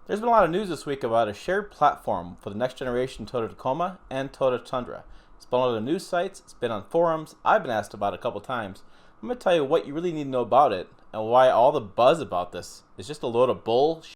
There's been a lot of news this week about a shared platform for the next generation Toyota Tacoma and Toyota Tundra. It's been on the news sites, it's been on forums, I've been asked about it a couple times. I'm going to tell you what you really need to know about it and why all the buzz about this is just a load of bullshit.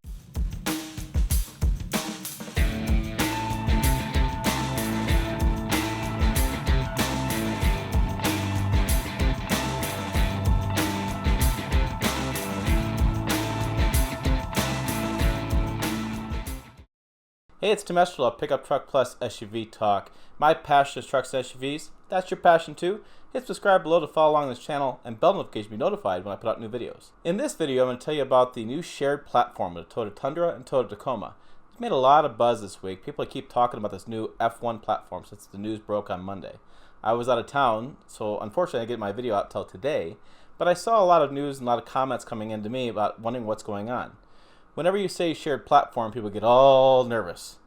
Hey, it's Tim of Pickup Truck Plus SUV Talk. My passion is trucks and SUVs. That's your passion too. Hit subscribe below to follow along this channel and bell notification to be notified when I put out new videos. In this video, I'm going to tell you about the new shared platform with the Toyota Tundra and Toyota Tacoma. It's made a lot of buzz this week. People keep talking about this new F1 platform since the news broke on Monday. I was out of town, so unfortunately I didn't get my video out till today, but I saw a lot of news and a lot of comments coming in to me about wondering what's going on. Whenever you say shared platform, people get all nervous.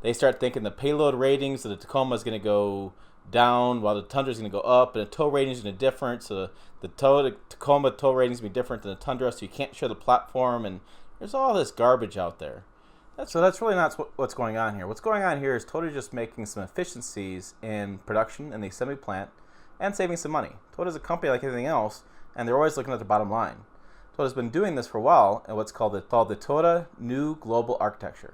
They start thinking the payload ratings of the Tacoma is going to go down while the Tundra is going to go up, and the tow rating is going to be different. So the Tacoma tow rating is going to be different than the Tundra, so you can't share the platform, and there's all this garbage out there. That's really not what's going on here. What's going on here is Toyota just making some efficiencies in production in the assembly plant and saving some money. Toyota's a company like anything else, and they're always looking at the bottom line. Toyota's been doing this for a while in what's called the Toyota New Global Architecture.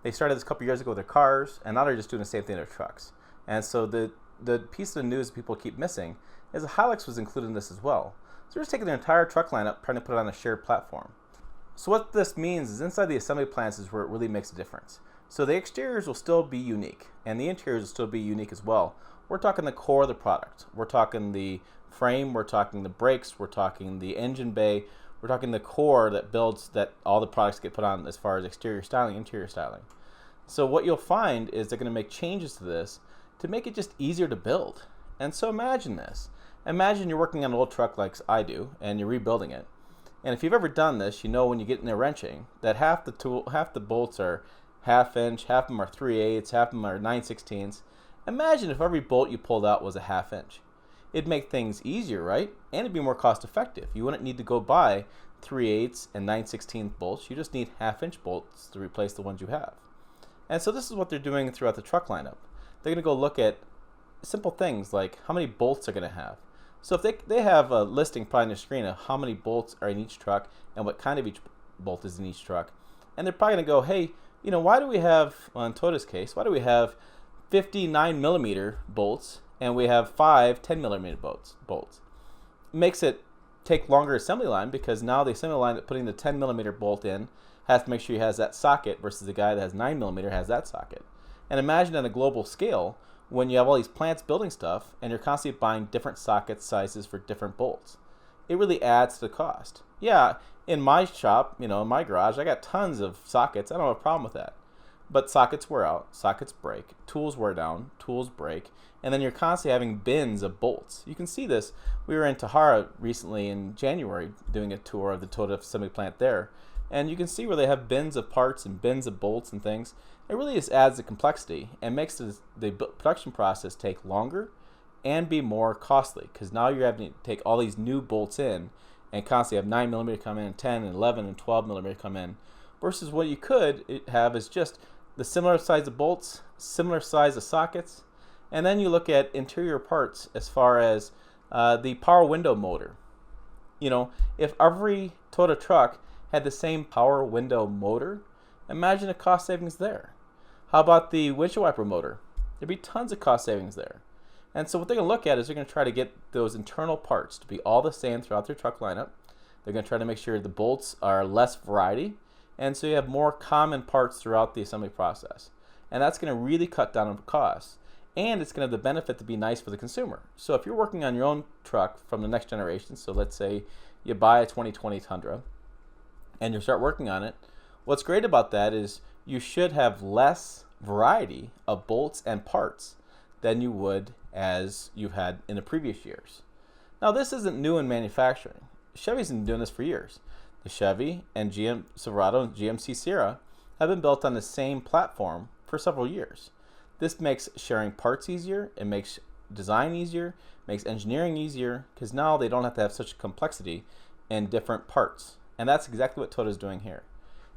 They started this a couple years ago with their cars, and now they're just doing the same thing with their trucks. And so the piece of the news people keep missing is that Hilux was included in this as well. So they're just taking their entire truck lineup, trying to put it on a shared platform. So what this means is inside the assembly plants is where it really makes a difference. So the exteriors will still be unique, and the interiors will still be unique as well. We're talking the core of the product. We're talking the frame, we're talking the brakes, we're talking the engine bay, we're talking the core that builds that all the products get put on as far as exterior styling, interior styling. So what you'll find is they're going to make changes to this to make it just easier to build. And so imagine this. Imagine you're working on an old truck like I do, and you're rebuilding it. And if you've ever done this, you know when you get in there wrenching that half the bolts are ½ inch, half of them are 3/8, half of them are 9/16. Imagine if every bolt you pulled out was a ½ inch. It'd make things easier, right? And it'd be more cost effective. You wouldn't need to go buy 3/8 and 9/16 bolts. You just need ½ inch bolts to replace the ones you have. And so this is what they're doing throughout the truck lineup. They're going to go look at simple things like how many bolts they're going to have. So if they have a listing probably on their screen of how many bolts are in each truck and what kind of each bolt is in each truck. And they're probably going to go, hey, you know, why do we have, well, in Toyota's case, why do we have 59 millimeter bolts and we have 5 10 millimeter bolts? It makes it take longer assembly line because now the assembly line that putting the 10 millimeter bolt in has to make sure he has that socket versus the guy that has 9 millimeter has that socket. And imagine on a global scale when you have all these plants building stuff and you're constantly buying different socket sizes for different bolts. It really adds to the cost. Yeah, in my shop, you know, in my garage, I got tons of sockets. I don't have a problem with that. But sockets wear out, sockets break, tools wear down, tools break, and then you're constantly having bins of bolts. You can see this. We were in Tundra recently in January doing a tour of the Toyota assembly plant there. And you can see where they have bins of parts and bins of bolts and things. It really just adds the complexity and makes the production process take longer and be more costly because now you're having to take all these new bolts in and constantly have 9 millimeter come in, 10 and 11 and 12 millimeter come in, versus what you could have is just the similar size of bolts, similar size of sockets, and then you look at interior parts as far as the power window motor. You know, if every Toyota truck had the same power window motor, imagine the cost savings there. How about the windshield wiper motor? There'd be tons of cost savings there. And so what they're going to look at is they're going to try to get those internal parts to be all the same throughout their truck lineup. They're going to try to make sure the bolts are less variety, and so you have more common parts throughout the assembly process. And that's going to really cut down on costs. And it's going to have the benefit to be nice for the consumer. So if you're working on your own truck from the next generation, so let's say you buy a 2020 Tundra, and you start working on it, what's great about that is you should have less variety of bolts and parts than you would as you've had in the previous years. Now this isn't new in manufacturing. Chevy's been doing this for years. The Chevy and GM Silverado and GMC Sierra have been built on the same platform for several years. This makes sharing parts easier, it makes design easier, makes engineering easier because now they don't have to have such complexity in different parts. And that's exactly what Toyota is doing here.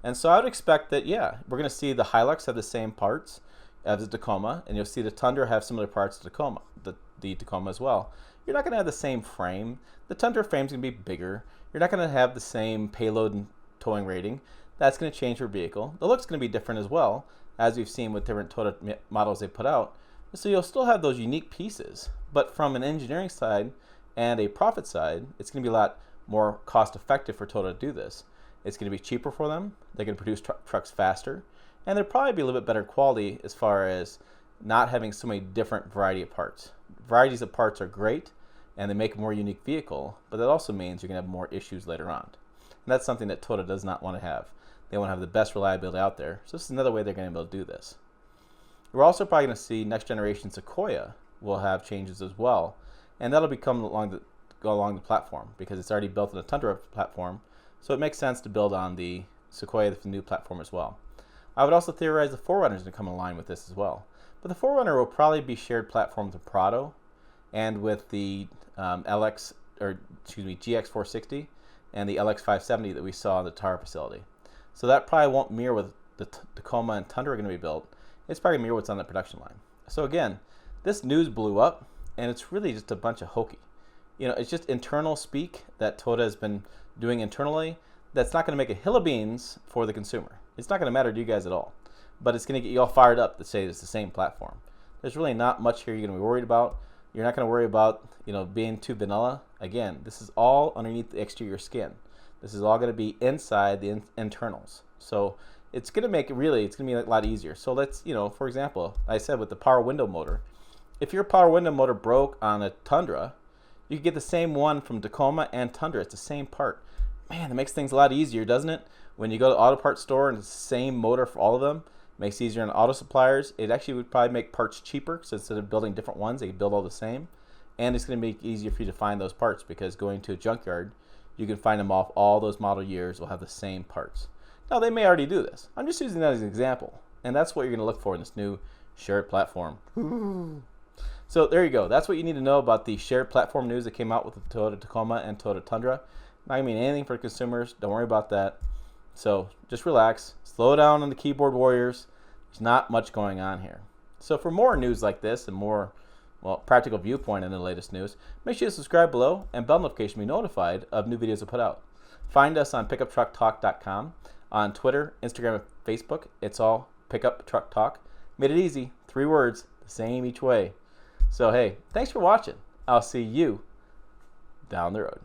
And so I would expect that, yeah, we're going to see the Hilux have the same parts as the Tacoma, and you'll see the Tundra have similar parts to the Tacoma as well. You're not going to have the same frame. The Tundra frame's going to be bigger. You're not going to have the same payload and towing rating. That's going to change your vehicle. The look's going to be different as well, as we've seen with different Toyota models they put out. So you'll still have those unique pieces, but from an engineering side and a profit side, it's going to be a lot more cost effective for Toyota to do this. It's going to be cheaper for them. They can produce trucks faster, and they'll probably be a little bit better quality as far as not having so many different variety of parts. Varieties of parts are great, and they make a more unique vehicle, but that also means you're going to have more issues later on. And that's something that Toyota does not want to have. They want to have the best reliability out there, so this is another way they're going to be able to do this. We're also probably going to see next generation Sequoia will have changes as well, and that'll go along the platform because it's already built on the Tundra platform, so it makes sense to build on the Sequoia, the new platform as well. I would also theorize the 4Runner is going to come in line with this as well, but the 4Runner will probably be shared platform with the Prado and with the GX460 and the LX570 that we saw in the Tara facility. So that probably won't mirror what the Tacoma and Tundra are going to be built. It's probably going to mirror what's on the production line. So again, this news blew up, and it's really just a bunch of hokey. It's just internal speak that Toyota has been doing internally that's not going to make a hill of beans for the consumer. It's not going to matter to you guys at all, but it's going to get you all fired up to say it's the same platform. There's really not much here you're going to be worried about. You're not going to worry about being too vanilla. Again, this is all underneath the exterior skin. This is all going to be inside the internals. So it's going to make it it's going to be a lot easier. So let's, for example, I said with the power window motor, if your power window motor broke on a Tundra, you could get the same one from Tacoma and Tundra. It's the same part. Man, that makes things a lot easier, doesn't it? When you go to the auto parts store and it's the same motor for all of them, it makes it easier on auto suppliers. It actually would probably make parts cheaper, so instead of building different ones, they can build all the same. And it's going to make it easier for you to find those parts because going to a junkyard, you can find them off all those model years will have the same parts. Now, they may already do this. I'm just using that as an example. And that's what you're going to look for in this new shared platform. So there you go. That's what you need to know about the shared platform news that came out with the Toyota Tacoma and Toyota Tundra. Not going to mean anything for consumers. Don't worry about that. So just relax. Slow down on the keyboard warriors. There's not much going on here. So for more news like this and more practical viewpoint in the latest news, make sure to subscribe below and bell notification to be notified of new videos I put out. Find us on pickuptrucktalk.com, on Twitter, Instagram, and Facebook. It's all Pickup Truck Talk. Made it easy. 3 words, the same each way. So hey, thanks for watching. I'll see you down the road.